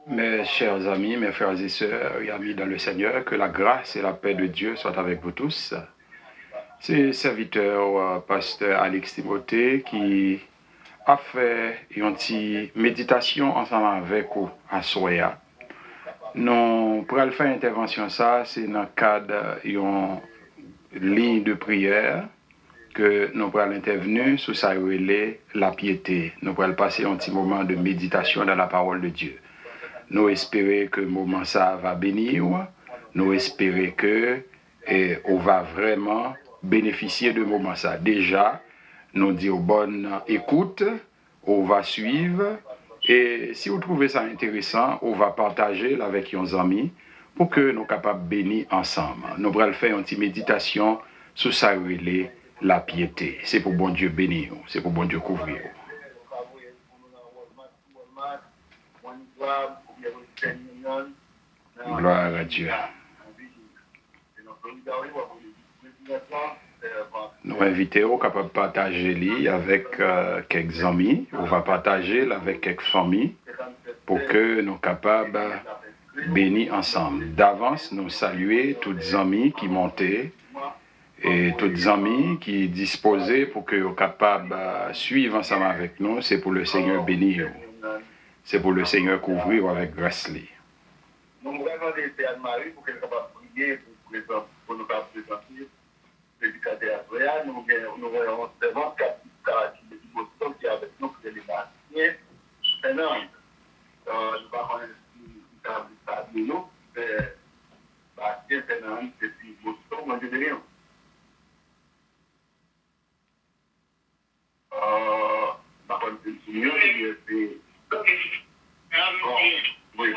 Mes chers amis, mes frères et sœurs et amis dans le Seigneur, que la grâce et la paix de Dieu soient avec vous tous. C'est serviteur pasteur Alex Timothée qui a fait une petite méditation ensemble avec vous à Soya. Nous pourrons faire intervention ça, c'est dans le cadre d'une ligne de prière que nous pourrons intervenir sur ça la piété. Nous pourrons passer un petit moment de méditation dans la parole de Dieu. Nous espérons que le moment ça va bénir. Nous espérons que on va vraiment bénéficier de moment ça. Déjà, nous disons bonne écoute, on va suivre. Et si vous trouvez ça intéressant, on va partager avec nos amis pour que nous soyons capables de bénir ensemble. Nous allons faire une petite méditation sur ça la piété. C'est pour bon Dieu bénir, c'est pour bon Dieu couvrir. Gloire à Dieu. Nous invitons capables de partager avec quelques amis. On va partager avec quelques familles pour que nous soyons capables de bénir ensemble. D'avance, nous saluons tous les amis qui montaient et tous les amis qui disposaient pour que nous soyons capables de suivre ensemble avec nous. C'est pour le Seigneur bénir. C'est pour le Seigneur couvrir avec grâce. Nous voulons demander à Anne-Marie pour qu'elle soit capable de prier pour nous présenter l'éducateur à Soya. Nous voyons un servant qui est avec nous pour les bâtir. Maintenant, nous ne parlons pas de nous, mais bâtir Fernand depuis Boston, moi je dirais. Par contre, c'est mieux, c'est. Oui, oui.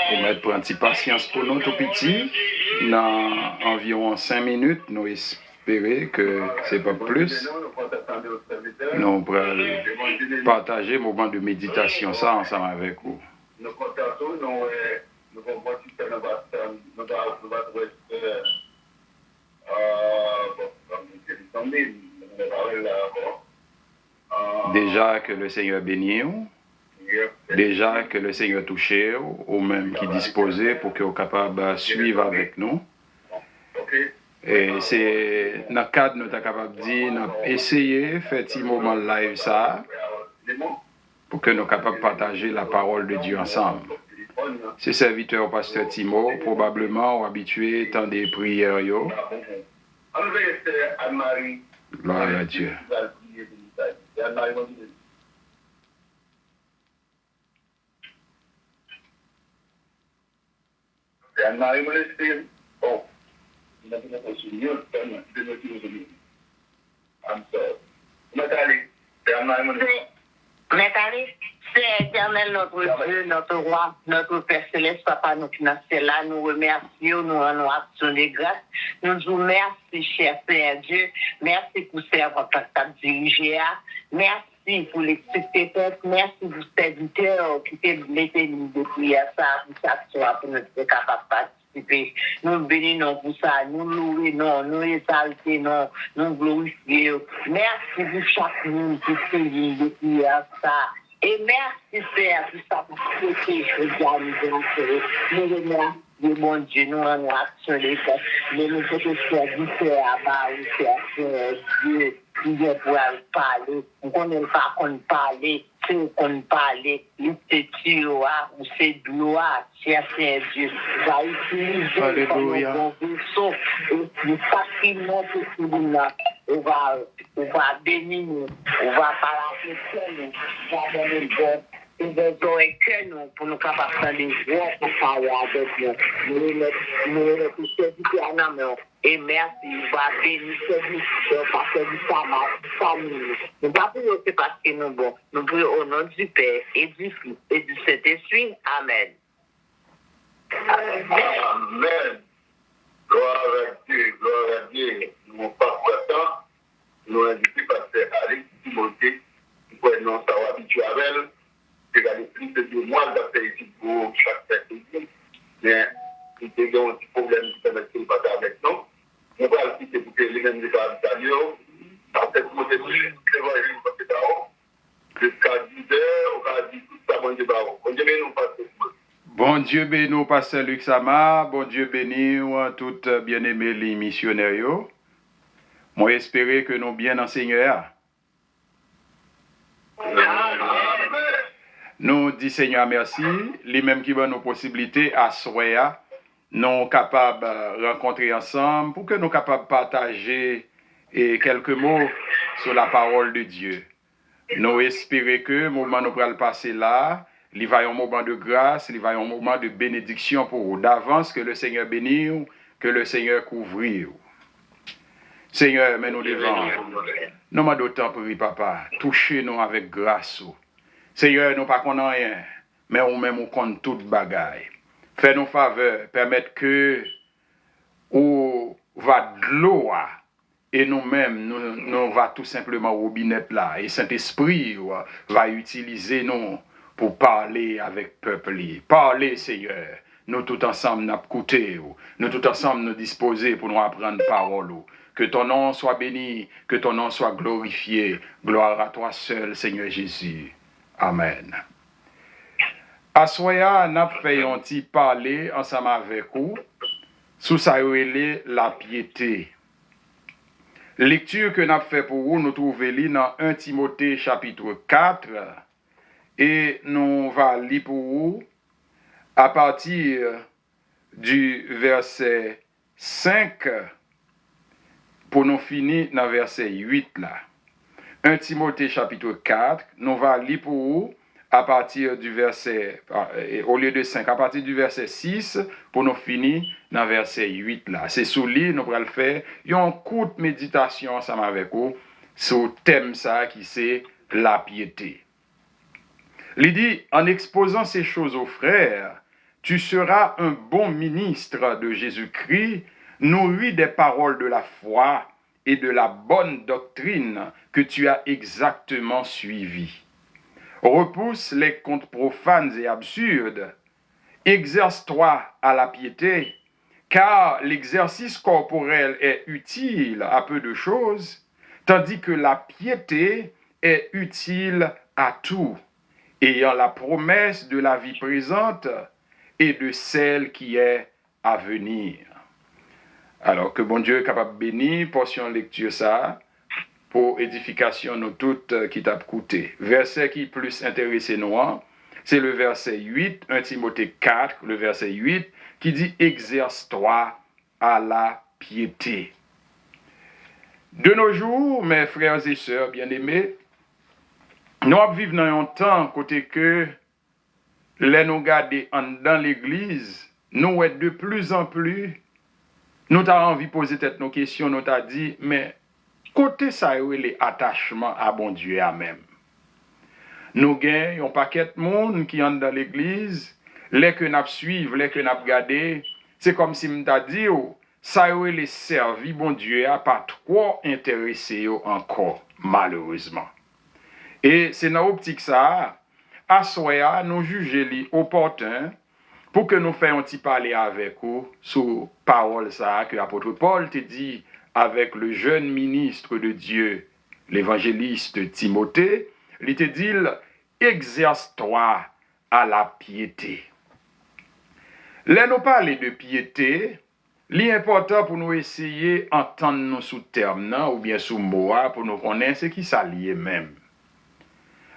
Pour mettre un petit patience pour nous tout petit, dans environ 5 minutes, nous espérons que c'est pas plus. Nous pourrons partager un moment de méditation ça ensemble avec vous. Déjà que le Seigneur bénisse, déjà que le Seigneur touche, ou même qui disposait pour que vous capable de suivre avec nous. Et c'est dans le cadre nous sommes capables de dire, essayer de faire un moment live ça, pour que nous soyons capables de partager la parole de Dieu ensemble. Ces serviteurs pasteur Timo, probablement, ont habitué tant des prières. Gloire à Dieu. C'est éternel notre Dieu, notre roi, notre Père céleste, Papa, nous financiers là, nous remercions, nous rendons action de grâce. Nous vous remercions, cher Père Dieu. Merci pour servir votre dirigé. Merci pour les petits peuples. Merci pour ces serviteurs qui te mettent de prière ça, pour chaque soir, pour nous être capables de participer. Nous bénissons pour ça, nous louons, nous exaltons, nous glorifions. Merci pour chaque monde qui fait de prière ça. Et merci Père pour ça, pour protéger l'organisation. Nous remercions, mon Dieu, nous rendons action de grâce. Nous sommes serviteurs à bas, Dieu, qui vient pour parler. On ne connaît pas qu'on parle, c'est qu'on parle, c'est Tioa, ou c'est gloire, cher Dieu. Va utiliser comme un bon vaisseau, et le patrimoine de tout le monde. On va bénir nous, on va parler nous, on va donner le bon. Et des oreilles que nous, pour nous capables de voir pour parler avec nous. Nous les serviteurs en amont. Et merci, on va bénir serviteurs, parce que nous sommes famille. Nous ne pouvons pas c'est parce que nous bon. Nous prions au nom du Père et du Fils et du Saint-Esprit. Amen. Amen. Gloire à Dieu. Nous n'avons pas temps. Nous avons invité Pasteur Alex Timothée, pour être non savoir habitué avec elle. C'est qu'il y a plus de 2 mois d'après ici pour chaque personne. Mais il y a un petit problème qui permet de ne pas avec nous. On va le quitter pour que les mêmes états d'Italio. Après, vous avez l'évangile parce que d'abord, jusqu'à 10 heures, on va dire tout ça, bon Dieu, on dit, mais nous passons. Bon Dieu béni au pasteur Luc Sama, bon Dieu béni ou tout bien-aimé les missionnaires. Moi espérer que nous bien enseigneurs. Nous disons Seigneur merci, lui-même qui va nos possibilités à soya, nous capables de rencontrer ensemble pour que nous capables de partager quelques mots sur la parole de Dieu. Nous espérons que le moment nous pourrons le passer là, il va y avoir un moment de grâce, il va y avoir un moment de bénédiction pour vous. D'avance, que le Seigneur bénisse, que le Seigneur couvre. Seigneur, mets-nous devant. Nous m'en d'autant pour papa. Touchez-nous avec grâce. Seigneur, nous pas connaissons rien, mais on même on compte toute bagaille. Fais-nous faveur, permettre que ou va de l'eau et nous-mêmes, nous va tout simplement au robinet là. Et Saint-Esprit va utiliser nous pour parler avec le peuple. Parlez, Seigneur. Nous tout ensemble nous écouter. Nous tout ensemble nous disposer pour nous apprendre parole. Que ton nom soit béni, que ton nom soit glorifié. Gloire à toi seul, Seigneur Jésus. Amen. Assoya, nous faisons un petit parler ensemble avec vous sous sa la piété. Lecture que nous avons fait pour vous, nous trouvons dans 1 Timothée chapitre 4 et nous allons lire pour vous à partir du verset 5 pour nous finir dans verset 8 là. 1 Timothée chapitre 4, nous allons lire pour vous à partir du verset, au lieu de 5, à partir du verset 6, pour nous finir dans verset 8 là. C'est sous lit, nous allons faire une courte méditation ensemble avec vous sur le thème ça qui c'est la piété. Il dit, en exposant ces choses aux frères, tu seras un bon ministre de Jésus-Christ, nourri des paroles de la foi et de la bonne doctrine que tu as exactement suivie. Repousse les contes profanes et absurdes. Exerce-toi à la piété, car l'exercice corporel est utile à peu de choses, tandis que la piété est utile à tout, ayant la promesse de la vie présente et de celle qui est à venir. Alors que bon Dieu est capable de bénir, portion lecture ça, pour édification nous toutes qui t'a coûté. Verset qui plus intéressé nous, c'est le verset 8, 1 Timothée 4, le verset 8, qui dit « Exerce-toi à la piété ». De nos jours, mes frères et sœurs bien-aimés, nous vivons dans un temps côté que les nous garder dans l'église, nous est de plus en plus, nous avons envie de poser tête nos questions, nous avons dit, mais côté ça, les attachements à bon Dieu à même. Nous avons un paquet de monde qui entre dans l'église, les que nous suivons, les que nous regardons, c'est comme si nous avons dit, ça les servi bon Dieu à pas trop intéressé encore, malheureusement. Et c'est dans l'optique ça, à soi, nous jugeons opportun pour que nous fassions un petit parler avec vous sur parole ça que l'apôtre Paul te dit avec le jeune ministre de Dieu, l'évangéliste Timothée, il te dit exerce-toi à la piété. Là nous parler de piété, l'important pour nous essayer d'entendre nous sous terme ou bien sous mot pour nous connaître ce qui s'allie même.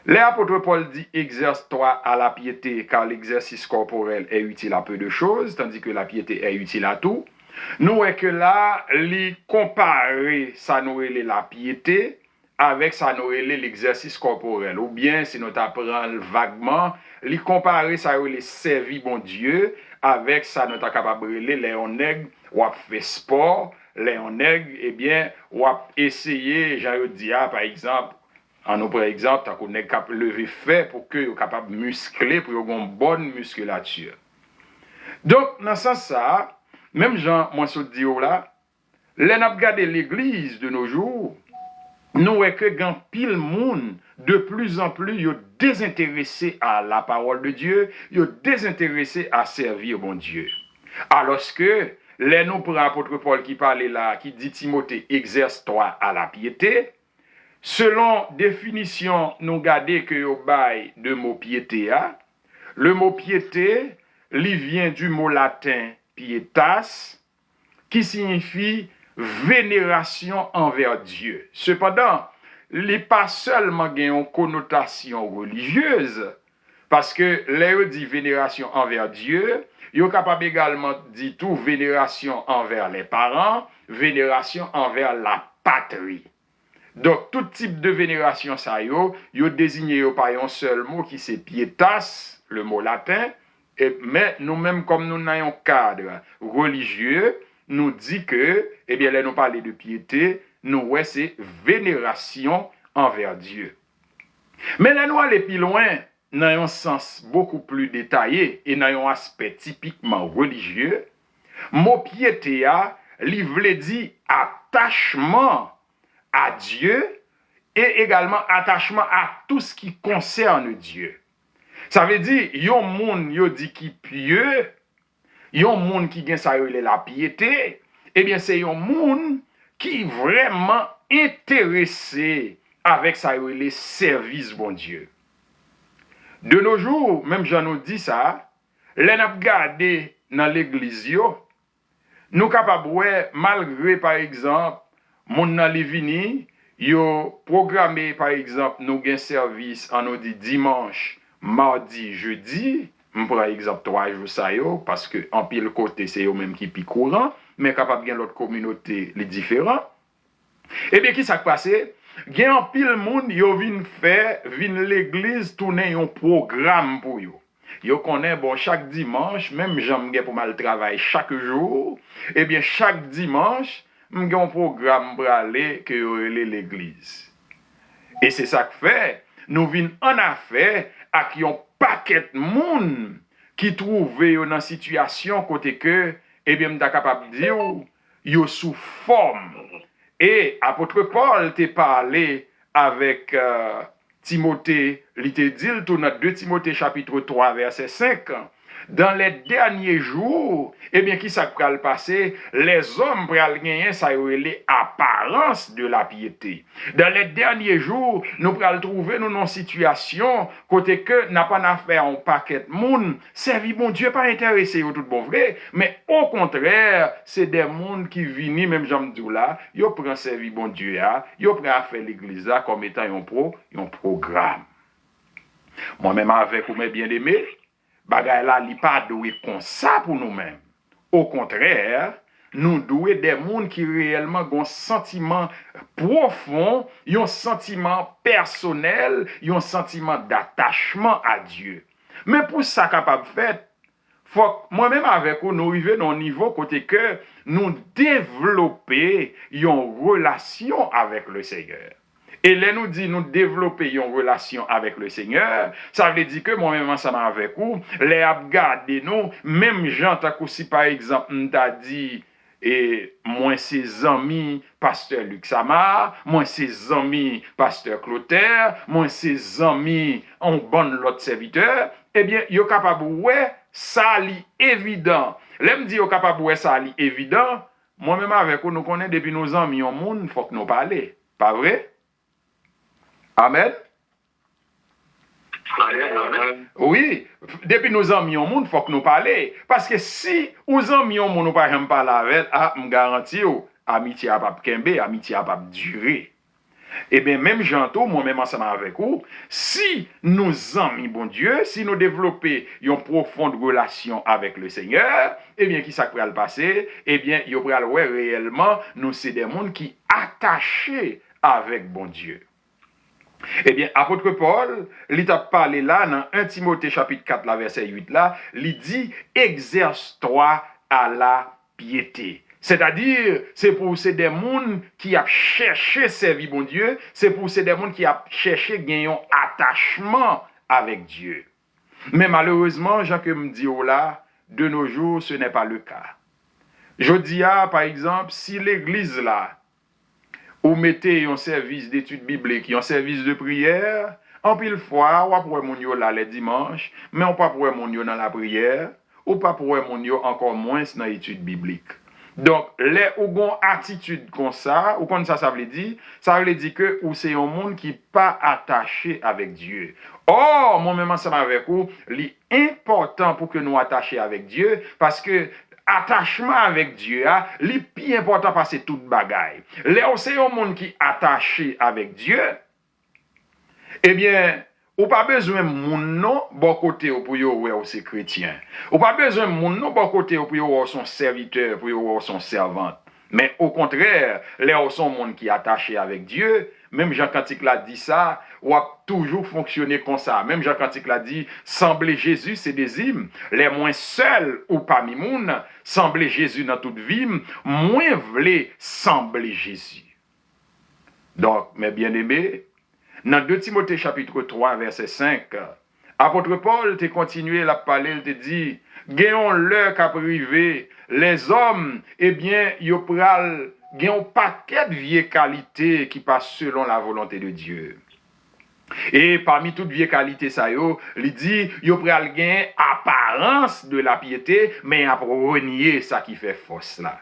L'apôtre Paul dit « Exerce-toi à la piété, car l'exercice corporel est utile à peu de choses, tandis que la piété est utile à tout. » Nous est que là, il comparer ça nous la piété avec ça nous l'exercice corporel. Ou bien, si nous apprenons vaguement, il comparer ça les servir bon Dieu avec ça nous capable les onègres ou fait sport, les onègres, eh bien, ou essayer, j'allais dire par exemple, en par exemple, tant qu'on est capable de lever fait pour que vous capable de muscler, pour avoir une bonne musculature. Donc, dans ce sens, ça, même Jean, moi, je dis là, là, n'a regardé l'église de nos jours, nous voyons que grand pile monde de plus en plus yo désintéressé à la parole de Dieu, yo désintéressé à servir bon Dieu. Alors que les nous pour l'apôtre Paul qui parlait là, qui dit Timothée, exerce-toi à la piété. Selon définition, nous gardons que yo bail de mot piété. Le mot piété, il vient du mot latin pietas, qui signifie vénération envers Dieu. Cependant, il n'est pas seulement une connotation religieuse, parce que là, dit vénération envers Dieu, il est capable également de dire tout vénération envers les parents, vénération envers la patrie. Donc, tout type de vénération, ça y est désigné par un seul mot qui c'est pietas, le mot latin, mais nous-mêmes, comme nous avons un cadre religieux, nous dit que, eh bien, là, nous parlons de piété, nous, ouais, c'est vénération envers Dieu. Mais là, nous allons plus loin, dans un sens beaucoup plus détaillé et dans un aspect typiquement religieux. Mot piété, il veut dire attachement à Dieu et également attachement à tout ce qui concerne Dieu. Ça veut dire, il y a un monde qui dit pieux, il y a un monde qui a la piété, eh bien, c'est un monde qui est vraiment intéressé avec les services bon Dieu. De nos jours, même j'en ai dit ça, les n'a regardé dans l'église, nous capables, malgré par exemple, mon dans les vini, yo programmé par exemple, nous gain service en nous dit dimanche, mardi, jeudi. Par exemple, 3 jours ça yo, parce que en pile côté c'est eux même qui pi courant, mais capable bien l'autre communauté les différents. Et bien qui ça passé? Gen en pile monde yo vinn l'église tourner un programme pour yo. Yo connaît bon chaque dimanche, même j'aime pour mal travail chaque jour, et bien chaque dimanche, m'gen un programme pour aller que yo l'église. Et c'est ça que fait, nous vinn en affaire avec un paquet de monde qui trouve dans situation côté que eh bien m'ta capable dire yo sous forme. Et apôtre Paul t'a parlé avec Timothée, il t'a dit tout dans 2 Timothée chapitre 3 verset 5. Dans les derniers jours, eh bien, qui ça va le passer? Les hommes vont gagner ça les apparences de la piété. Dans les derniers jours, nous allons trouver nous dans une situation côté que n'a pas affaire un paquet de monde, servi bon Dieu pas intéressé au tout bon vrai, mais au contraire, c'est des mondes qui viennent même j'aime dire là, yo prend servi bon Dieu là, yo prend faire l'église là comme étant un programme. Moi-même avec vous mes bien-aimés, bagay la li pas doué comme ça pour nous-mêmes. Au contraire, nous doué des mondes qui réellement ont un sentiment profond, un sentiment personnel, un sentiment d'attachement à Dieu. Mais pour ça capable faire, faut moi-même avec vous nous arriver dans un niveau côté que nous développer une relation avec le Seigneur. Et là, nous dit, nous développer une relation avec le Seigneur, ça veut dire que moi-même, ensemble avec vous, les abgarder nous, même gens, si par exemple, nous t'a dit, et moi, ses amis, pasteur Luc Samar, moi, ses amis, pasteur Clotaire, moi, ses amis, on bonne l'autre serviteur, eh bien, yo capable, ouais, ça li évident. Là, me dit, yo capable, ouais, ça li évident, moi-même avec vous, nous connaissons depuis nos amis au monde, il faut que nous parlions. Pas vrai? Amen. Oui, depuis nous amis au monde, il faut que nous parlions. Parce que si nous amis au monde, nous ne parlons pas avec, je garantis, amitié à pas kembe, amitié à pas durer. Eh bien, même j'entends, moi-même ensemble avec vous, si nous amis, bon Dieu, si nous développons une profonde relation avec le Seigneur, eh bien, qui ça pourrait le passer? Eh bien, il pourrait le voir réellement, nous, c'est des mondes qui attachés avec bon Dieu. Eh bien, apôtre Paul, il t'a parlé là, dans 1 Timothée chapitre 4, la verset 8, là, il dit, exerce-toi à la piété. C'est-à-dire, c'est pour ces démons qui a cherché servir bon Dieu, c'est pour ces démons qui a cherché gagner un attachement avec Dieu. Mais malheureusement, Jean que me dit là, de nos jours, ce n'est pas le cas. Je dis, par exemple, si l'église là, ou mettez un service d'études bibliques, un service de prière, en pile fois, ou pas pour mon yo là les dimanches, mais on pas pour mon yo dans la prière, ou pas pour mon yo encore moins dans l'étude biblique. Donc, les ou gon attitude comme ça, ou comme ça veut dire, que ou c'est un monde qui pas attaché avec Dieu. Or, moi-même ensemble avec vous, l'important pour que nous attachions avec Dieu, parce que attachement avec Dieu, le plus important parce que c'est toute bagaille. Là, c'est un monde qui est attaché avec Dieu, eh bien, ou pas besoin de moun non bon côté pour yo ouais c'est chrétien. Ou pas besoin de moun non bon côté pour yo son serviteur, pour yo son servante. Mais au contraire, là son monde qui est attaché avec Dieu, même Jean Cantique l'a dit ça, ou a toujours fonctionné comme ça. Même Jean Cantique l'a dit, sembler Jésus c'est des hymnes, les moins seuls ou parmi moun, sembler Jésus dans toute vie, moins vle sembler Jésus. Donc, mes bien-aimés, dans 2 Timothée chapitre 3, verset 5, apôtre Paul te continué la parler, il te dit, gagnons l'heure qu'a privé, les hommes, eh bien, yo pral, gagnons paquet de vieilles qualités qui passent selon la volonté de Dieu. Et parmi toutes vieilles qualités, ça yo, il dit, yo pral gain apparence de la piété, mais à renier ça qui fait force là.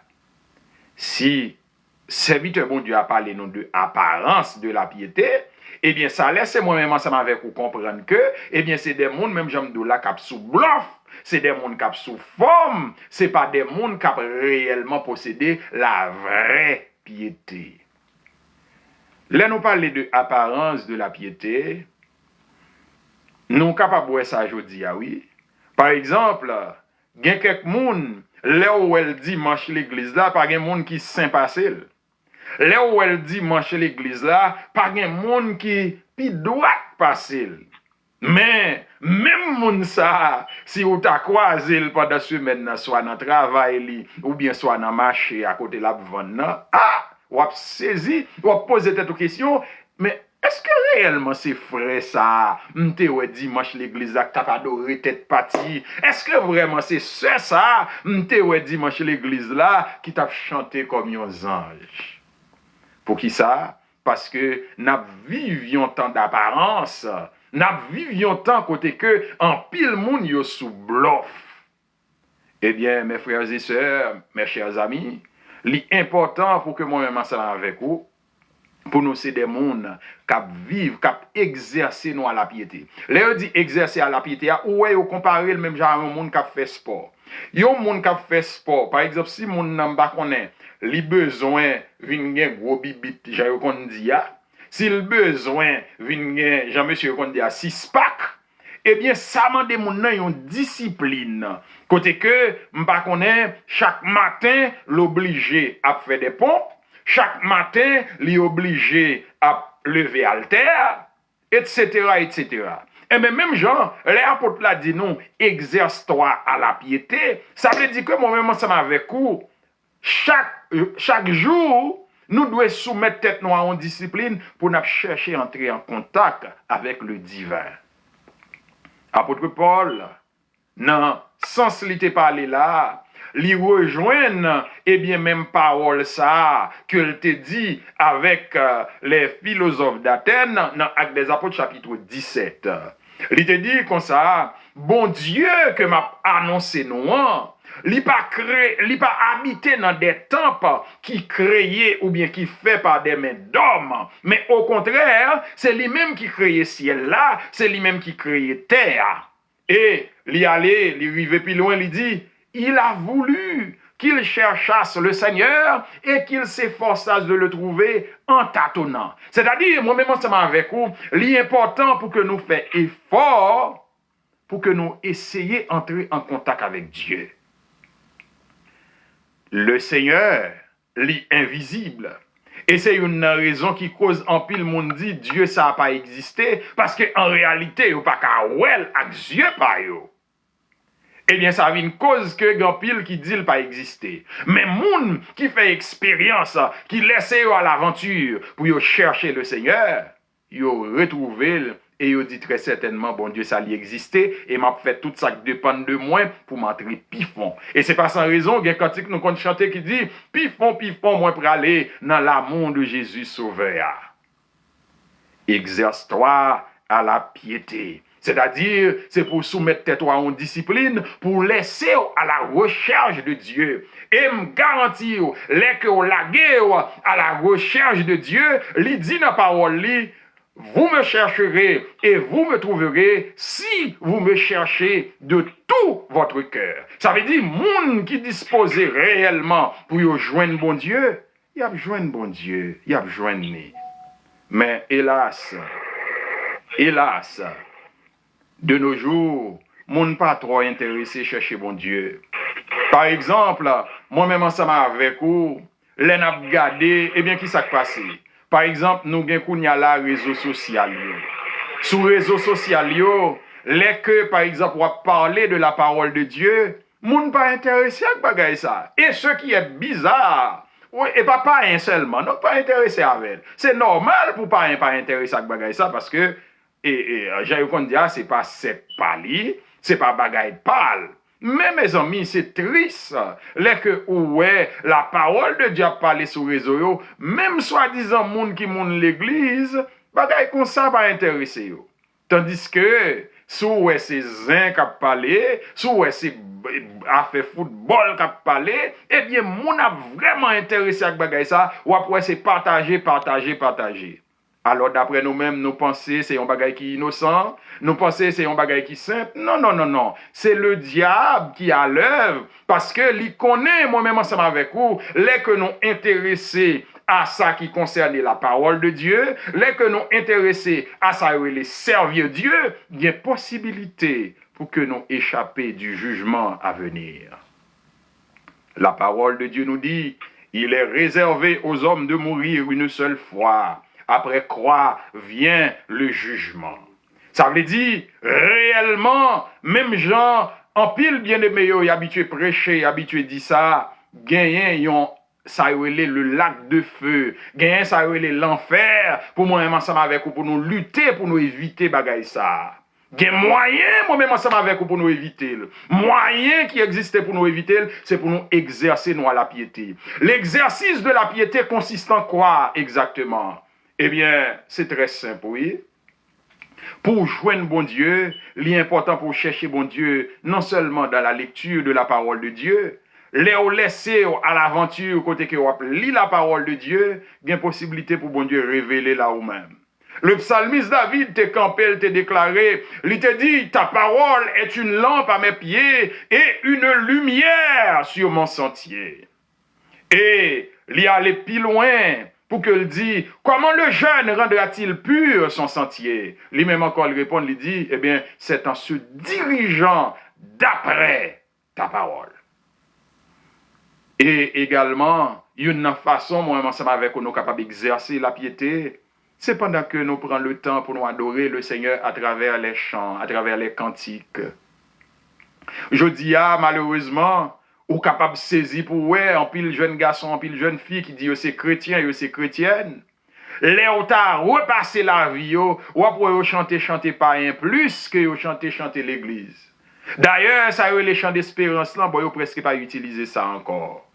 Si serviteur bon Dieu a parlé non de apparence de la piété, eh bien, ça laisse moi-même ensemble avec vous comprendre que, eh bien, c'est des mondes, même j'aime de là, qui sous bluff, c'est des mondes qui sous forme, c'est pas des mondes qui réellement possédé la vraie piété. Là, nous parlons de apparence de la piété, nous sommes capables de voir ça aujourd'hui, oui. Par exemple, il y a quelques monde, là où elle dit, marche l'église là, pas un monde qui saint passé. Là où elle dit marcher l'église là, pas de monde qui doit passer. Mais même monde ça, si vous t'a croisé pendant la semaine, soit dans le travail ou bien soit dans le marché à côté de la vente, ou a saisi, ou a posé cette question, mais est-ce que réellement c'est vrai ça? M'te ouais dimanche l'église là, t'as adoré tête partie. Est-ce que vraiment c'est ça? M'te ouais dimanche l'église là, qui t'a chanté comme un ange. Pour qui ça? Parce que nous vivions tant d'apparence, nous vivions tant côté que en pile monde yo sous bluff. Eh bien, mes frères et sœurs, mes chers amis, l'important pour que moi-même ensemble avec vous, pour nous c'est des mondes qui vivent, qui exercent nous à la piété. Là on dit exercer à la piété, ou est comparé le même genre à un monde qui fait sport. Yon monde qui fait sport, par exemple si monde n'a pas connaît li besoin vinn gen gros bibit, j'ai kon di ya. Si le besoin vinn gen Jean monsieur kon di ya 6 pack, eh bien ça mande moun nan yon discipline. Côté que m'pa connaît chaque matin l'obligé à faire des pompes, chaque matin li obligé à lever haltère, etc., etc. Et même Jean, les apôtres l'a dit non, exerce-toi à la piété. Ça veut dire que moi-même ensemble avec vous, chaque jour, nous devons soumettre tête nous à une discipline pour nous chercher à entrer en contact avec le divin. Apôtre Paul, non, sans l'ité parler là, li rejoignent, eh bien, même parole ça, que te dit avec les philosophes d'Athènes, dans Actes des Apôtres, chapitre 17. Il te dit comme ça, bon Dieu que m'a annoncé nous, li pas habité dans des temples qui créés ou bien qui fait par des mains d'hommes, mais au contraire, c'est lui-même qui créait ciel là, c'est lui-même qui créait terre. Et li allait, li rive plus loin, li dit, il a voulu qu'il cherchasse le Seigneur et qu'il s'efforçasse de le trouver en tâtonnant. C'est-à-dire, moi-même ensemble avec vous, l'important pour que nous fassions effort, pour que nous essayions d'entrer en contact avec Dieu. Le Seigneur, l'invisible. Et c'est une raison qui cause en pile monde dit Dieu ça n'a pas existé parce qu'en réalité, il n'y a pas qu'à ouel avec Dieu pas yo. Eh bien, ça a une cause que grand pile qui dit il pas existé. Mais moun qui fait expérience, qui laisse à l'aventure pour chercher le Seigneur, yo retrouver Et il dit très certainement, bon Dieu, ça y existait, et m'a fait tout ça qui dépend de moi pour m'entrer pifon. Et c'est pas sans raison, il y a un cantique nous compte chanter qui dit, pifon, moi pour aller dans l'amour de Jésus sauveur. Exerce-toi à la piété. C'est-à-dire, c'est pour soumettre tête-toi en discipline, pour laisser à la recherche de Dieu. Et me garantir, les que laguez à la recherche de Dieu, il dit dans la parole, vous me chercherez et vous me trouverez si vous me cherchez de tout votre cœur. Ça veut dire, monde qui dispose réellement pour joindre bon Dieu, il a besoin de bon Dieu, il a besoin de nous. Mais hélas, de nos jours, monde pas trop intéressé à chercher bon Dieu. Par exemple, moi-même ensemble avec vous, les n'a regardé, eh bien, qui s'est passé? Par exemple, nous avons la réseau social. Sur les réseaux sociaux, les que, par exemple, on parler de la parole de Dieu, monde pas intéressé à ça. Et ce qui est bizarre, oui, et pas un seulement, donc pas intéressé avec elle. C'est normal pour pas intéressé à ça parce que, j'ai eu qu'on dit, c'est pas sec pali, c'est pas bagaille pâle. Mais mes amis, c'est triste. Les que, ouais, la parole de Dieu a parlé sur les réseaux, même soi-disant monde qui monte l'église, bagaille comme ça pas intéressé. Tandis que, sous ouais, c'est zin qui a parlé, sous ouais, c'est affaire football qui a parlé, eh bien, moun a vraiment intéressé à bagaille ça, ou après c'est partager. Alors, d'après nous-mêmes, nous pensons c'est un bagage qui est innocent, nous pensons c'est un bagage qui est simple. Non. C'est le diable qui a l'œuvre, parce que il connaît, moi-même ensemble avec vous, les que nous intéressés à ça qui concerne la parole de Dieu, les que nous intéressés à ça les servir Dieu, il y a possibilité pour que nous échappions du jugement à venir. La parole de Dieu nous dit, il est réservé aux hommes de mourir une seule fois. Après quoi vient le jugement. Ça veut dire, réellement, même gens, en pile bien-aimé, habitué prêcher, habitué dire ça, gagnent, ça le lac de feu, gagnent, ça l'enfer, pour moi-même ensemble avec vous, pour nous lutter, pour nous éviter bagaille ça. Il y a moyen, moi-même ensemble avec vous, pour nous éviter. Moyen qui existait pour nous éviter, c'est pour nous exercer nous à la piété. L'exercice de la piété consiste en quoi exactement? Eh bien, c'est très simple, oui. Pour joindre bon Dieu, l'important pour chercher bon Dieu, non seulement dans la lecture de la parole de Dieu, les laisser à l'aventure, côté que vous lisez la parole de Dieu, il y a une possibilité pour bon Dieu révéler là ou même. Le psalmiste David te campé, te déclaré, il te dit, ta parole est une lampe à mes pieds et une lumière sur mon sentier. Et il y allait plus loin, pour qu'il dise, comment le jeune rendra-t-il pur son sentier? Lui-même encore, il répond, il dit, eh bien, c'est en se dirigeant d'après ta parole. Et également, il y a une façon, moi, ensemble avec nous, capables d'exercer la piété, c'est pendant que nous prenons le temps pour nous adorer le Seigneur à travers les chants, à travers les cantiques. Je dis, malheureusement, ou capable de saisir pour ouais, en pile jeune garçon, en pile jeune fille qui dit c'est chrétien et c'est chrétienne. Les ou t'a repassé la vie, ou pour chanter pas un plus que chanter l'église. D'ailleurs, ça les chants d'espérance là, bon, presque pas utiliser ça encore.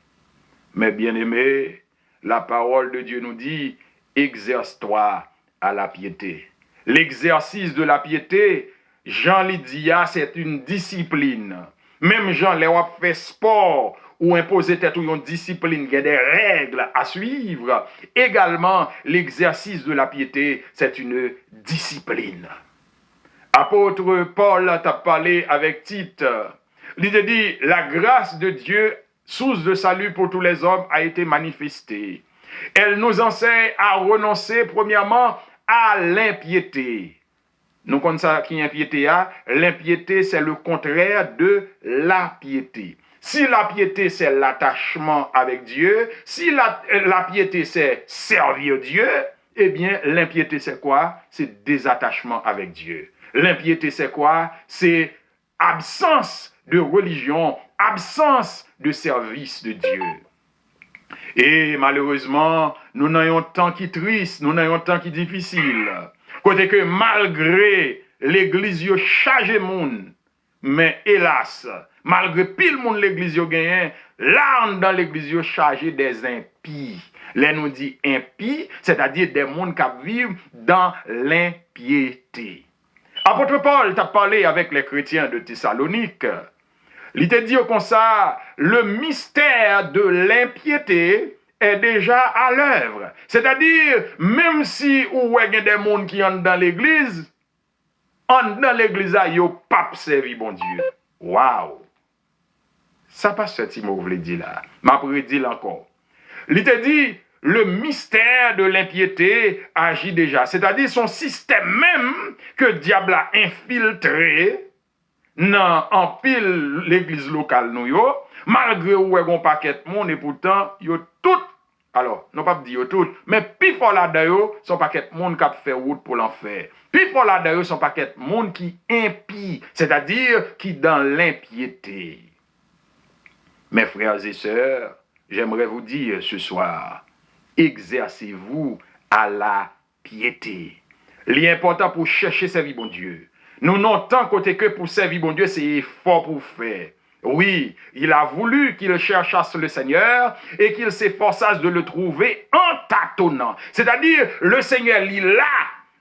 Mais bien aimé, la parole de Dieu nous dit, exerce-toi à la piété. L'exercice de la piété, Jean Lydia, c'est une discipline. Même Jean, les wap fait sport ou imposer tête ou une discipline, il y a des règles à suivre. Également, l'exercice de la piété, c'est une discipline. Apôtre Paul t'a parlé avec Tite. Il a dit, la grâce de Dieu, source de salut pour tous les hommes, a été manifestée. Elle nous enseigne à renoncer, premièrement, à l'impiété. Nous connaissons ça qui est impiété. L'impiété, c'est le contraire de la piété. Si la piété, c'est l'attachement avec Dieu, si la piété, c'est servir Dieu, eh bien, l'impiété, c'est quoi? C'est désattachement avec Dieu. L'impiété, c'est quoi? C'est absence de religion, absence de service de Dieu. Et malheureusement, nous n'avons un temps qui est triste, nous n'avons un temps qui est difficile. Côté que malgré l'église yo chargé moun, mais hélas, malgré pile moun l'église yo gagné, là dans l'église yo chargé des impies. Là nous dit impies, c'est-à-dire des moun qui vivent dans l'impiété. Apôtre Paul t'a parlé avec les chrétiens de Thessalonique. Il te dit comme ça, le mystère de l'impiété est déjà à l'œuvre. C'est-à-dire, même si ou y a des gens qui entrent dans l'église, dans l'église, ils n'ont pas servi bon Dieu. Waouh! Ça passe ce que je voulais dire là. Ma prédit encore. Il te dit, le mystère de l'impiété agit déjà. C'est-à-dire, son système même que le diable a infiltré, non, en pile l'église locale nous yo, malgré où est un paquet de monde et pourtant yo tout, alors non pas dire yo tout, mais puis pour là dedans son paquet de monde qui a fait route pour l'enfer. Puis pour là dedans son paquet de monde qui impie, c'est-à-dire qui dans l'impiété. Mes frères et sœurs, j'aimerais vous dire ce soir, exercez-vous à la piété. L'important pour chercher servir bon Dieu. Nous n'avons tant côté que pour servir bon Dieu, c'est effort pour faire. Oui, il a voulu qu'il cherchasse le Seigneur et qu'il s'efforçasse de le trouver en tâtonnant. C'est-à-dire, le Seigneur, il est là.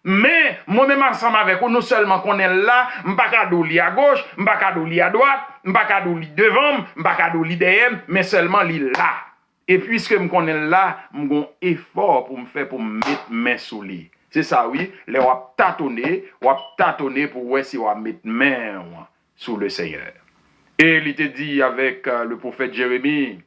Mais, moi-même ensemble avec vous, nous seulement qu'on est là, m'bakadou li à gauche, m'bakadou li à droite, m'bakadou li devant, m'bakadou li derrière, mais seulement il est là. Et puisque m'connais là, m'gon effort pour me faire pour mettre main sous lui. C'est ça, oui. Les wap tâtonner pour voir si wap mettre main sous le Seigneur. Et il était dit avec le prophète Jérémie,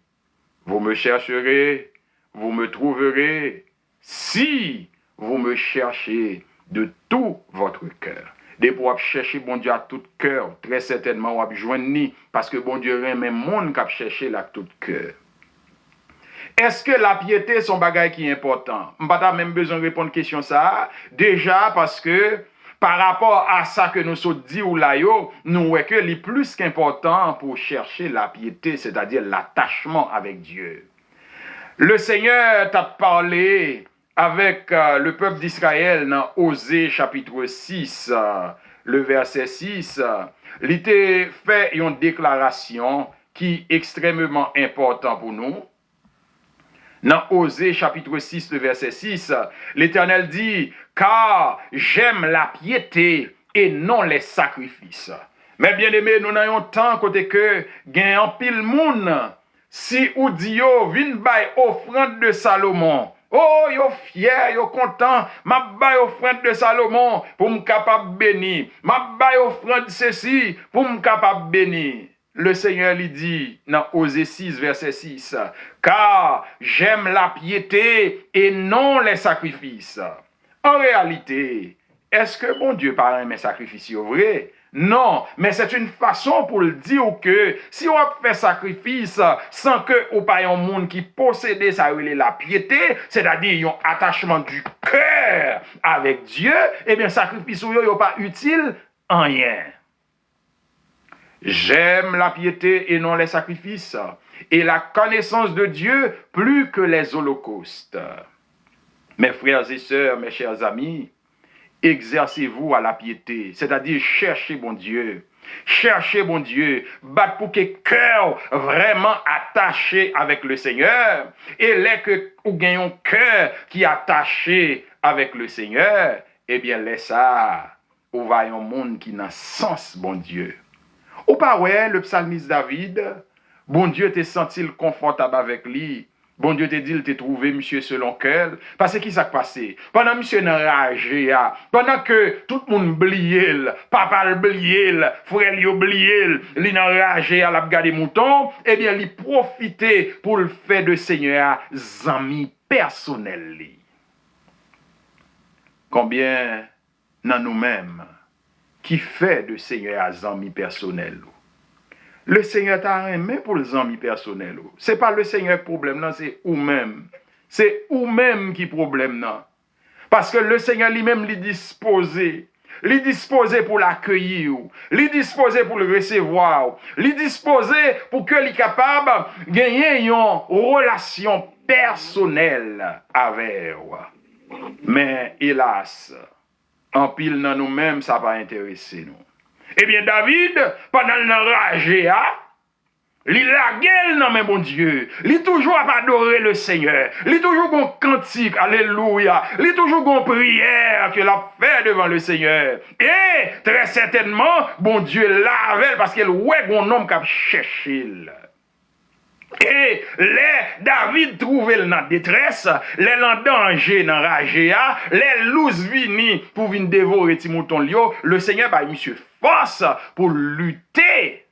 vous me chercherez, vous me trouverez, si vous me cherchez de tout votre cœur. Dès pour wap chercher bon Dieu à tout cœur, très certainement wap joindre ni, parce que bon Dieu aime même monde qui a cherché là tout cœur. Est-ce que la piété son bagage qui est important? Je n'ai pas même besoin de répondre à la question ça. Déjà parce que par rapport à ça que nous sommes dit ou là, nous voyons que le plus qu'important pour chercher la piété, c'est-à-dire l'attachement avec Dieu. Le Seigneur t'a parlé avec le peuple d'Israël dans Osée chapitre 6, le verset 6. Il t'a fait une déclaration qui est extrêmement importante pour nous. Dans Osée chapitre 6, le verset 6, l'Éternel dit, « Car j'aime la piété et non les sacrifices. » Mais bien aimé, nous n'avons tant côté que gagne en pile moun. Si ou dit yo, vin bay offrande de Salomon. Oh, yo fier, yo content, m'a bay offrande de Salomon pour me capable bénir. M'a bay offrande ceci pour me capable bénir. Le Seigneur lui dit dans Osée 6, verset 6, « Car j'aime la piété et non les sacrifices. » En réalité, est-ce que bon Dieu parle de mes sacrifices vrai? Non, mais c'est une façon pour le dire que si on fait sacrifice sans que ou pas un monde qui possède ça la piété, c'est-à-dire un attachement du cœur avec Dieu, eh bien sacrifice ou yo pas utile en rien. J'aime la piété et non les sacrifices, et la connaissance de Dieu plus que les holocaustes. Mes frères et sœurs, mes chers amis, exercez-vous à la piété, c'est-à-dire cherchez bon Dieu. Cherchez bon Dieu, battre pour que cœur vraiment attaché avec le Seigneur, et les que vous gagnez un cœur qui est attaché avec le Seigneur, eh bien laissez ça, vous voyez un monde qui n'a sens bon Dieu. Ou pas ouais, le psalmiste David, bon Dieu t'est senti confortable avec lui. Bon Dieu te dit, il t'a trouvé, monsieur, selon cœur. Parce que qui s'est passé? Pendant monsieur n'a ragé, pendant que tout le monde oublié, papa oublié, frère oublié, il n'a ragé à la garder mouton, eh bien, il profitait pour le faire de Seigneur, amis personnels. Combien dans nous-mêmes qui fait de Seigneur amis personnels? Le Seigneur t'a aimé pour les amis personnels. Ce n'est pas le Seigneur problème, non, c'est vous-même. C'est vous-même qui problème, non. Parce que le Seigneur lui-même lui disposé Li disposé pour l'accueillir, li disposé pour le recevoir, li disposé pour que li capable gagner une relation personnelle avec. Mais hélas, en pile dans nous-mêmes, ça va intéresser nous. Eh bien, David, pendant l'enragé, il la gueule dans mes bon Dieu. Il toujours à adorer le Seigneur. Il toujours un cantique, alléluia. Il toujours une prière qu'il a fait devant le Seigneur. Et très certainement, bon Dieu l'avait parce qu'il ouais un homme qui a cherché. Et les David trouvait dans la détresse, les en danger dans la rage, les loups vini pour venir dévorer Timoton Lio, le Seigneur va monsieur force pour lutter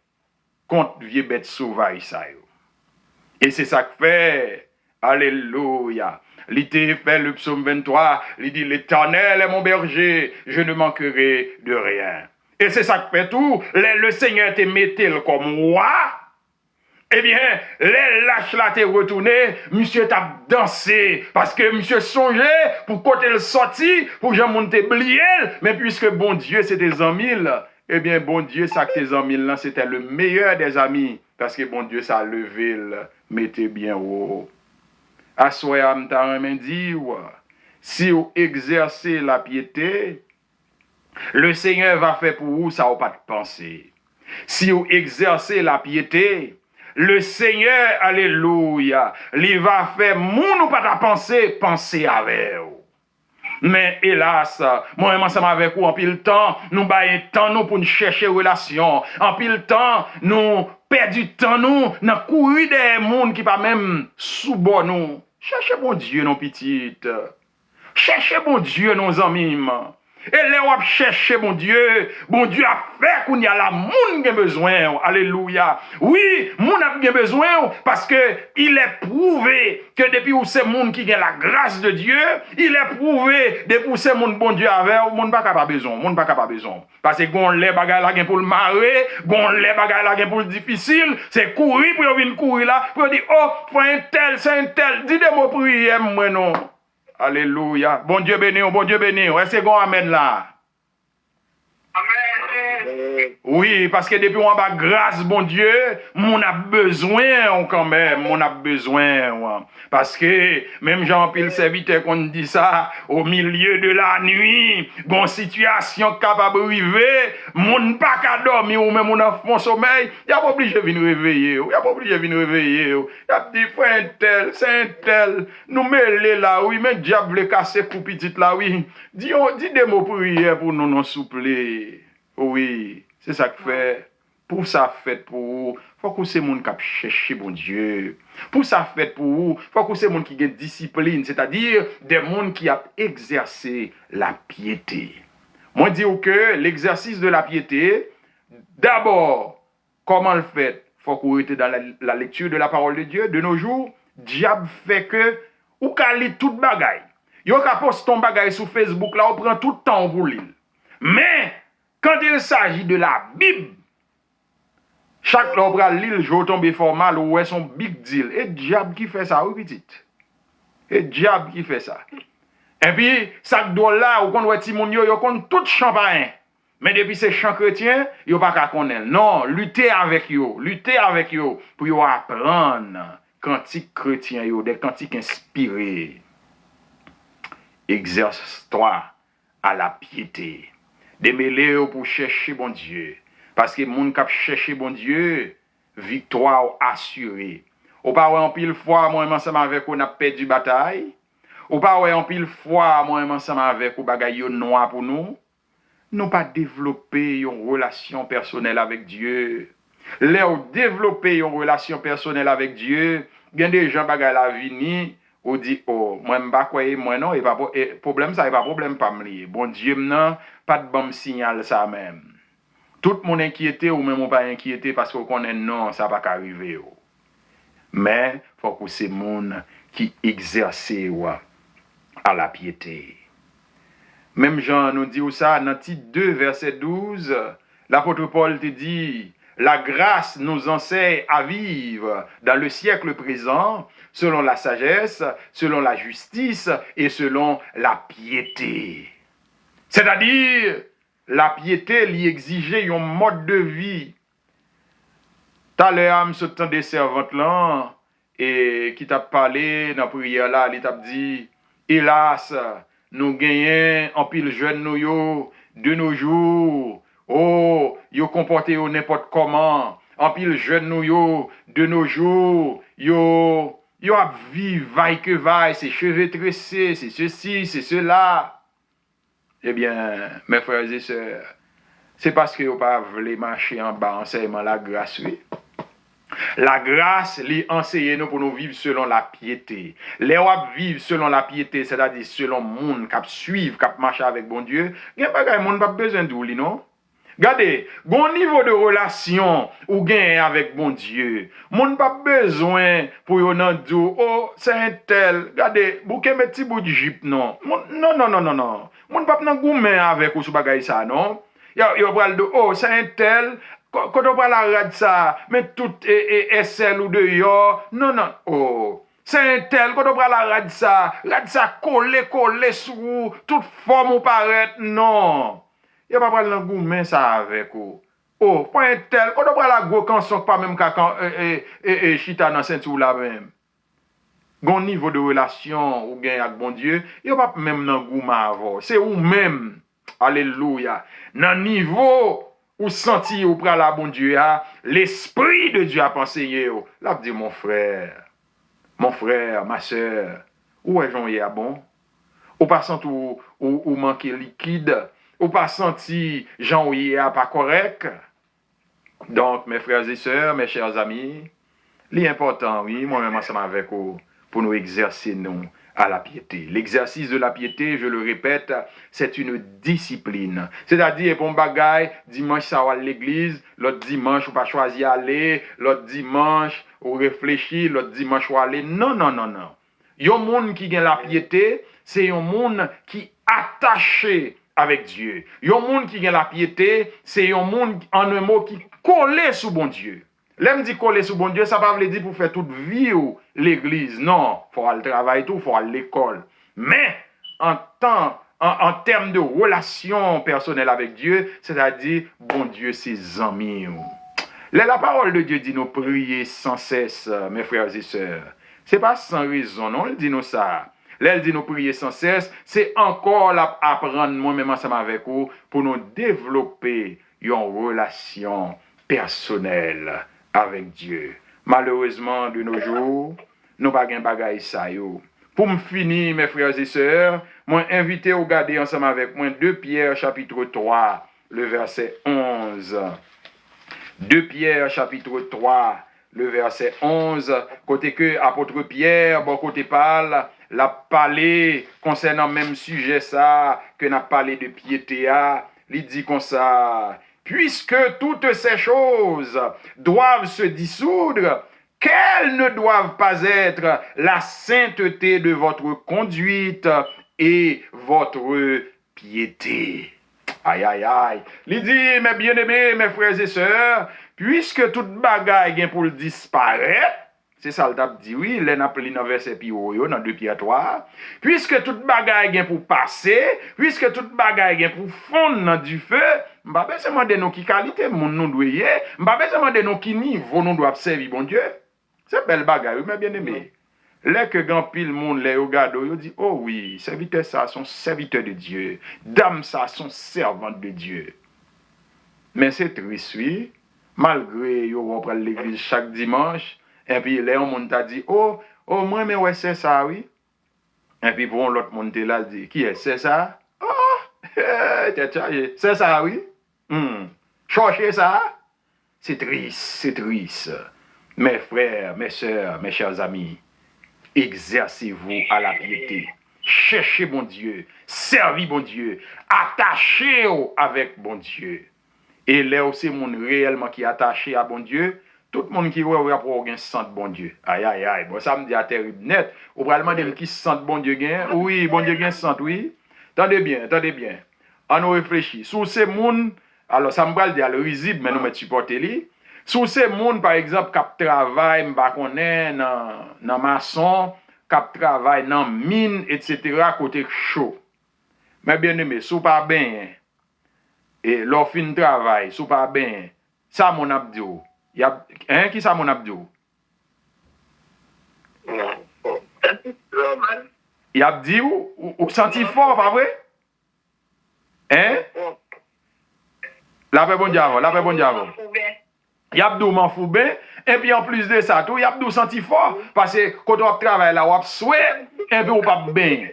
contre vieux bêtes sauvages. Et c'est ça que fait, alléluia. L'été fait le psaume 23, il dit l'Éternel est mon berger, je ne manquerai de rien. Et c'est ça que fait tout, le Seigneur te mettait comme roi. Eh bien, les lâches là t'es retourné, monsieur t'a dansé, parce que monsieur songeait pour côté le sorti, pour j'en monter blier, mais puisque bon Dieu c'est des amis, eh bien bon Dieu ça que tes amis là c'était le meilleur des amis, parce que bon Dieu ça a levé, mettez bien haut. Assoya m'ta dit, si vous exercez la piété, le Seigneur va faire pour vous ça ou pas de penser. Si vous exercez la piété, le Seigneur, alléluia, il va faire moun ou pas ta penser avec vous. Mais hélas, moi ensemble avec vous, en pile temps, nous baillons temps nous pour nous chercher relation. En pile temps, nous perdons du temps nous, dans courir des monde qui pas même sous bon nous. Cherchez bon Dieu, nos petites. Cherchez bon Dieu, nos amis. Et là, on cherche bon Dieu a fait qu'on y a la moun qui a besoin. Alléluia. Oui, moun a bien besoin parce que il est prouvé que depuis où c'est moun qui a la grâce de Dieu, il est prouvé depuis où c'est moun bon Dieu avec, moun pas capable besoin, moun pas capable besoin. Parce que gon les bagages là pour le marrer, gon les bagages là pour le difficile, c'est courir pour venir courir là, pour dire oh, c'est un tel, dis des mots prière moi non. Alléluia. Bon Dieu béni, bon Dieu béni. Est-ce qu'on amène là? Amen. Oui, parce que depuis on a grâce, bon Dieu, on a besoin quand même, on a besoin. Parce que même Jean-Pile serviteur qu'on dit ça, au milieu de la nuit, bon situation capable de arriver, mon pas qu'à dormir ou même on a fond sommeil, il n'y a pas obligé de venir réveiller, il n'y a pas obligé de venir réveiller. Il y a dit, frère, c'est un tel, nous mêler là, oui, mais diable le casser pour petit là, oui. Dis des mots prière pour nous nous soupler. Oui, c'est ça que fait. Pour ça fait pour vous, faut que c'est monde qui cherche bon Dieu. Pour ça fait pour vous, faut que c'est monde qui a discipline, c'est-à-dire des monde qui a exercé la piété. Moi dis que l'exercice de la piété, d'abord, comment le fait? Faut qu'on était dans la lecture de la parole de Dieu. De nos jours, diable fait que ou ka lit toute bagaille. Yo ka poste ton bagaille sur Facebook là, on prend tout le temps pour lire. Mais quand il s'agit de la Bible, chaque fois qu'on lit le jour tombe formal ou est son big deal. Et diable qui fait ça, oui petit. Et diable qui fait ça. Et puis, ça doit là, ou qu'on voit Timon yo kon tout champagne. Mais depuis ces chants chrétiens, yo pas qu'à connaître. Non, lutter avec yo pour yo apprendre cantiques chrétiens yo, des cantiques inspirés. Exerce-toi à la piété. Démêler pour chercher bon Dieu. Parce que moun k'ap chercher bon Dieu, victoire assurée. Ou pas en pile fois, moi ensemble avec on a perdu bataille. Ou pas en pile fois, moi ensemble avec ou bagay yo noir pour nous. Nous pas développer une relation personnelle avec Dieu. Là ou développer une relation personnelle avec Dieu, bien des gens bagay la vini ou dit oh moi m'pa croire moi non et pas problème ça et pas problème pas me lié. Bon Dieu non pas de bon signal ça même. Tout le monde inquiété ou même pas inquiété parce qu'on connaît non, ça va pas arriver. Mais faut que c'est monde qui exerce à la piété. Même Jean nous dit ça dans titre 2 verset 12, l'apôtre Paul te dit la grâce nous enseigne à vivre dans le siècle présent selon la sagesse, selon la justice et selon la piété. C'est-à-dire la piété lui exigeait un mode de vie. Tout à l'heure, je suis des servantes là, et qui t'a parlé dans la prière là, il t'a dit, hélas, nous gagnons en pile jeune nous yo, de nos jours. Oh, yo comporté n'importe comment. En pile jeune nous yo, de nos jours. Yo a vivre, vaille que vaille, c'est cheveux tressés, c'est ceci, c'est cela. Eh bien, mes frères et sœurs, c'est parce que vous pas voulu marcher en bas enseignement la grâce, oui. La grâce, lui enseigne nous pour nous vivre selon la piété. Les vivre selon la piété, c'est-à-dire selon le monde qui suivre, qui marche avec bon Dieu. Il n'y a pas de monde pas besoin de lui, non? Regardez, bon niveau de relation ou gain avec bon Dieu. Moun pas besoin pour yon nan dire oh c'est un tel. Regardez, bouke met ti bout de jip non. Non. Moun pas nan goumen avec ou sou bagay ça non. Yo pral de oh c'est un tel. Quand on parle la rade ça, mais tout est celle ou dehors. Non. Oh. C'est un tel, quand on parle la rade ça collé sous toute forme ou paraître. Non. Il n'y a pas parler dans gourmet ça avec vous. Oh, pas un tel. Quand on parle la go canson, pas même quand chita dans ceinture là même. Gon niveau de relation ou gain avec bon Dieu, il n'y a pas même dans gourmet avant. C'est ou même. Alléluia. Dans niveau ou senti ou pral la bon Dieu, l'esprit de Dieu a pensé là dit mon frère, ma soeur, où est Jean à bon? Ou pas senti ou manquer liquide, ou pas senti Jean a pas correct. Donc mes frères et sœurs, mes chers amis, l'important oui, moi-même ensemble avec vous pour nous exercer nous à la piété. L'exercice de la piété, je le répète, c'est une discipline. C'est-à-dire, pour un bagaille, dimanche, ça va à l'église, l'autre dimanche, ou pas choisir aller, l'autre dimanche, ou réfléchir, l'autre dimanche, ou aller. Non. Yon monde qui gagne la piété, c'est un monde qui est attaché avec Dieu. Yon monde qui gagne la piété, c'est un monde, en un mot, qui collé sous bon Dieu. L'aime dit coller sous bon Dieu, ça ne veut pas dire pour faire toute vie ou l'église. Non, il faut aller travailler tout, il faut aller à l'école. Mais en termes de relation personnelle avec Dieu, c'est-à-dire, bon Dieu, ses amis. La parole de Dieu dit nous prier sans cesse, mes frères et sœurs. Ce n'est pas sans raison, non, elle dit nous ça. Là, elle dit nous prier sans cesse, c'est encore apprendre moi-même ensemble avec vous pour nous développer une relation personnelle avec Dieu. Malheureusement, de nos jours, nous n'avons pas de bagaille ça. Pour me finir, mes frères et sœurs, moi invité à regarder ensemble avec moi 2 Pierre chapitre 3, le verset 11. 2 Pierre chapitre 3, le verset 11, côté que apôtre Pierre, bon côté parle, l'a parlé concernant même sujet ça, que n'a parlé de piété, il dit comme ça. Puisque toutes ces choses doivent se dissoudre, quelles ne doivent pas être la sainteté de votre conduite et votre piété. Aïe. Il dit, mes bien-aimés, mes frères et sœurs, puisque toute bagaille vient pour disparaître, c'est ça le tape dit, oui, l'en appelé dans verset Pio, dans 2 Pierre 3. Puisque toute bagaille vient pour passer, puisque toute bagaille vient pour fondre dans du feu, m'pa besoin demander nous qui qualité moun nous doyer, m'pa besoin demander nous qui niveau nous doit servir bon Dieu. C'est belle bagaille, mes bien-aimés. Là que grand pile monde les regarde, yo dit oh oui, serviteur ça sont serviteurs de Dieu, dame ça sont servantes de Dieu. Mais c'est triste oui, malgré yo vont prendre l'église chaque dimanche. Et puis, là, on monde t'a dit, oh, moi, mais ouais, c'est ça, oui. Et puis, pour l'autre monde là, dit, qui est, c'est ça? Oh, c'est ça, oui. Cherchez ça? C'est triste. Mes frères, mes sœurs, mes chers amis, exercez-vous à la piété. Cherchez bon Dieu, servez bon Dieu, attachez-vous avec bon Dieu. Et là, c'est monde réellement qui est attaché à bon Dieu. Tout le monde qui voit pour un sent bon Dieu. Aïe. Bon, ça me dit à terrible net. Ou probablement des qui sent bon Dieu gain. Oui, bon Dieu gain sent, oui. Attendez bien. On nous réfléchit. Sous ces monde, alors ça me va le dire le risible, mais nous me supporter lui. Sous ces monde, par exemple, qui travaille, m'ba connaît dans maçon, qui travaille dans mine, etc., côté chaud. Mais bien aimé, sous pas bien. Et leur fin travail, sous pas bien, ça mon abdio. Hein, qui ça mon abdio? Il a dit ou senti fort, pas vrai? Hein? La paix bon diable, la paix bon diable. Il a dit m'en fou bien, et puis en plus de ça, tout, il a dit senti fort, parce que quand on travaille là, on souhaite, et puis on pas bien.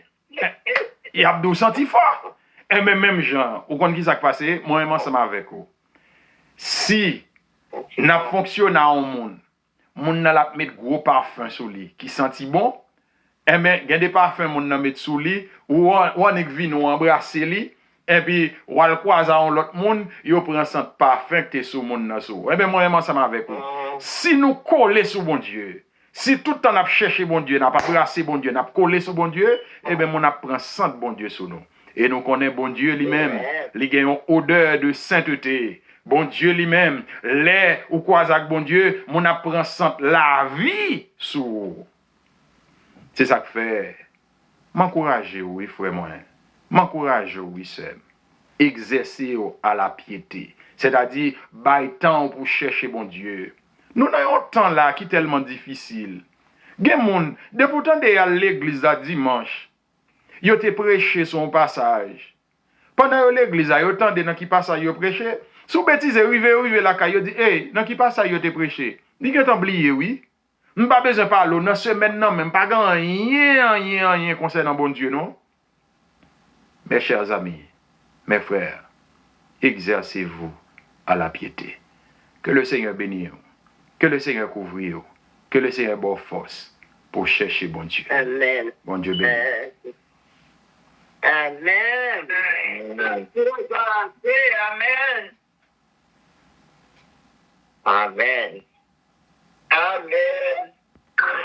Il a dit senti fort. Et même gens, ou quand qui s'est passé, moi même ensemble avec vous. Si n'a fonctionné en monde n'a mettre gros parfum sur lui qui senti bon, et mais il y a des parfums moun n'a mettre sur lui ou on est venu nous embrasser lui et puis ou al croiser en l'autre monde, yo prend sent parfum que sur monde nan sou. Et ben moi même ensemble avec vous. Si nous coller sur bon Dieu, si tout le temps n'a cherché bon Dieu, n'a pas embrasser bon Dieu, n'a collé sur bon Dieu, et ben mon apprend sent bon Dieu sur nous. Et nous connaissons bon Dieu lui-même, il a une odeur de sainteté. Bon Dieu lui-même, les ou quoi avec bon Dieu, mon apprend sent la vie sur. C'est ça que fait. M'encourager, oui, frère moi. M'encourager, oui, sœur. Exercer à la piété. C'est-à-dire, bail temps pour chercher bon Dieu. Nous avons un temps là qui est tellement difficile. Gen moun, de pourtant de à l'église à dimanche, yo te prêché son passage. Pendant l'église, yo tande dans qui passage yo prêché. Sous bêtise rive la ka yo dit, "Hey, dans qui passage yo te prêché?" Ni gen oublié oui. M'pas besoin parler dans semaine non même pas rien concernant bon Dieu non. Mes chers amis, mes frères, exercez-vous à la piété. Que le Seigneur bénisse, que le Seigneur couvre, que le Seigneur bonne force pour chercher bon Dieu. Amen. Bon Dieu bénisse. Amen. Amen. Amen. Amen.